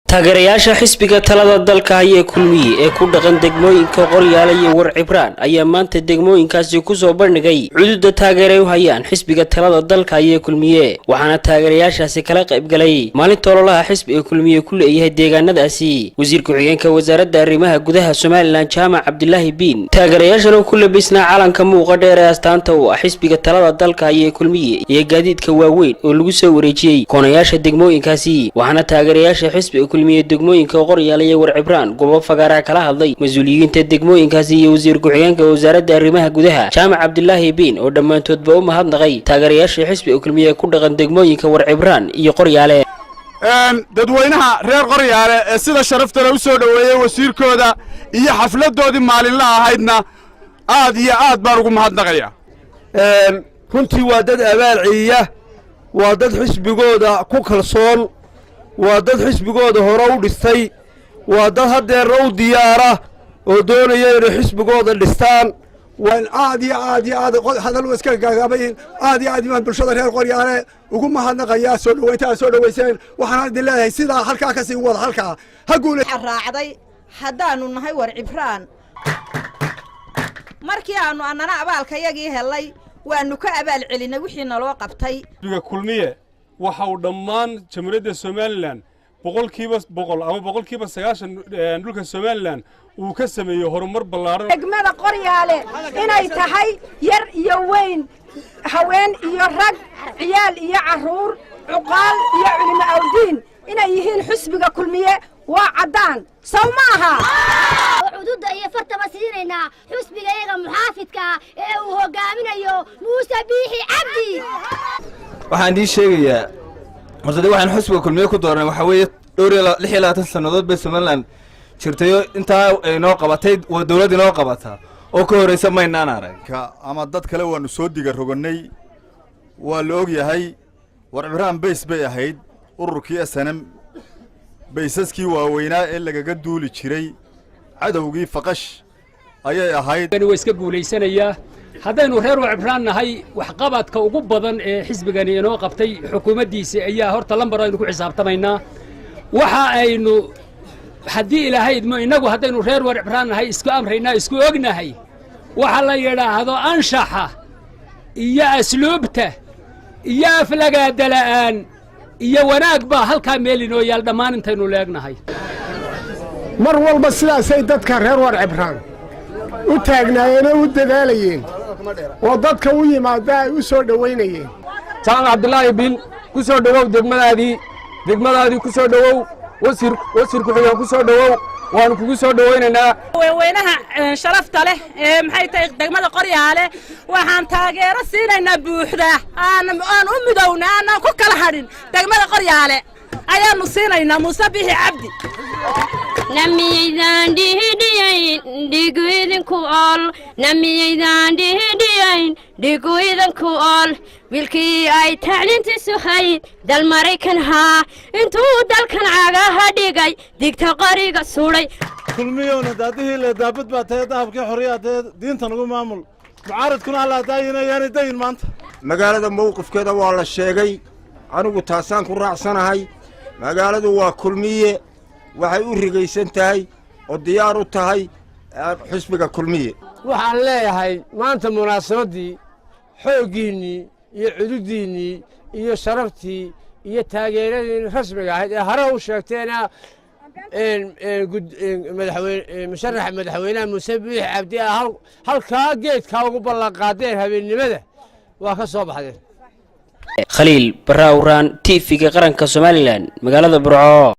taageerayaasha xisbiga talada dalka ayee kulmiye ee ku dhaqan degmooyinka Qoryaale iyo Warcibraan ayaa maanta degmooyinkaasi ku soo bandhigay xuduudda taageeray u hayaan xisbiga talada dalka ayee kulmiye waxaana taageerayaashaasi kala qayb galay maalinta ololaha xisbiga kulmiye ku leeyahay deegaanadaasi wasiir ku-xigeenka wasaaradda arrimaha gudaha Soomaaliland Jaamac Cabdilaahi Biin taageerayaashana ku labisnaa calanka muuqa dheer ee astaanta u ah xisbiga talada dalka ayee kulmiye iyo gaadiidka waaweyn oo lagu soo wareejiyay koonayaasha degmooyinkaasi waxaana taageerayaasha xisbiga degmooyinka Qoryaale iyo Warcibraan goobo fagaara kala hadlay mas'uuliyiinta degmooyinkaasi iyo wasiir ku-xigeenka wasaaradda arrimaha gudaha Jaamac Cabdilaahi Biin oo dhamaantoodba u mahadnaqay taageerayaasha xisbiga kulmiye ku dhaqan degmooyinka Warcibraan iyo Qoryaale dadweynaha reer Qoryaale ee sida sharafta leh u soo dhaweeyay wasiirkooda iyo xafladoodii maalinlaha ahaydna aad iyo aad baan ugu mahadnaqaya runtii waa dad abaalciya waa dad xisbigooda ku kalsoon waa dad xisbigooda hore u dhistay waa dad hadeer u diyaara oo doonaya inay xisbigooda dhistaan waan aad iyo aad hadal iska gaagaabayn aad iyo aad bulshada reer Qoryaale ugu mahadnaqaya soo dhaweynta soo dhaweyseen waxaan idin leeyahay sida halka ka sii wada halka ha guul raacday hadaanu nahay Warcibraan markii aanu annana abaalkayagii helay waanu ka abaal celinay wixii naloo qabtay xisbiga kulmiye waxa uu dhammaan jamhuuriyadda Soomaaliland boqolkiiba 90 dhulka Soomaaliland uu ka sameeyo horumar ballaaran degmada Qoryaale inay tahay yar iyo weyn haween iyo rag ciyaal iyo caruur cuqaal iyo culimo awdiin inay yihiin xisbiga kulmiye waa cadaan sawmaaha xuduudda iyo fartaba siinayna xisbiga iyaga muxaafidka ee uu hogaaminayo Muuse Biixi Cabdi waxaan idin sheegayaa horta waxaan xisbiga kulmiye ku dooranay waxa weeye 26 sanadood bay Soomaaliland jirtayo intaa ay noo qabatay waa dawladda noo qabata oo ka horeysa maynaan arag ama dad kale waanu soo diga roganay waa la og yahay Warcibraan base bay ahayd ururkii SNM baysaskii waaweynaa ee lagaga duuli jiray cadawgii faqash ayay ahayd way iska guuleysanaya haddaynu reer Warcibraan nahay wax qabadka ugu badan ee xisbigani inoo qabtay xukuumaddiisa ayaa horta lambar aynu ku xisaabtamaynaa waxa aynu haddii ilaahay idmo inagu haddaynu reer Warcibraan nahay isku amraynaa isku ognahay waxa la yiraahdo anshaxa iyo asluubta iyo aflagaada la'aan iyo wanaag baa halka meel inoo yaal dhammaan intaynu leegnahay mar walba sidaasay dadka reer Warcibraan u taagnaayeen oo u dadaalayeen oo dadka u yimaada ay u soo dhaweynayeen Jaamac Cabdilaahi Biin ku soo dhawow degmadaadii ku soo dhawow wasiir ku-xigeen ku soo dhawow waan kugu soo dhaweynaynaa weynaha sharafta leh ee maxay tahay degmada Qoryaale waxaan taageero siinaynaa buuxda aan u midownaa aan ku kala hadhin degmada Qoryaale ayaanu siinaynaa Muuse Biixi Cabdi namiyaydan dhiguidinku ol namiyaydan dhiguidinku ol wilkii ay tacliintiisu hayd dal Maraykan haa intuu dalkan cagaha dhigay digta qoriga suuday kulmiyowna daadihii la daabad baa tahay dahabkii xorriyadda diinta nagu maamul mucaaradkuna alla daayinayaan dayin maanta magaalada mowqifkeeda waa la sheegay anigu taasaan ku raacsanahay magaaladu waa kulmiye waxay u rigaysan tahay oo diyaar u tahay xisbiga kulmiye waxaan leeyahay maanta munaasabadii xooggiinii iyo cududiinii iyo sharaftii iyo taageeradii rasmiga ahayd ee hore u sheegteena madaxweynaha Muuse Biixi Cabdi halkaa geedka ugu ballan qaadeen habeennimada waa ka soo baxdeen Khaliil Barawraan TV-ga qaranka Soomaaliland magaalada Burco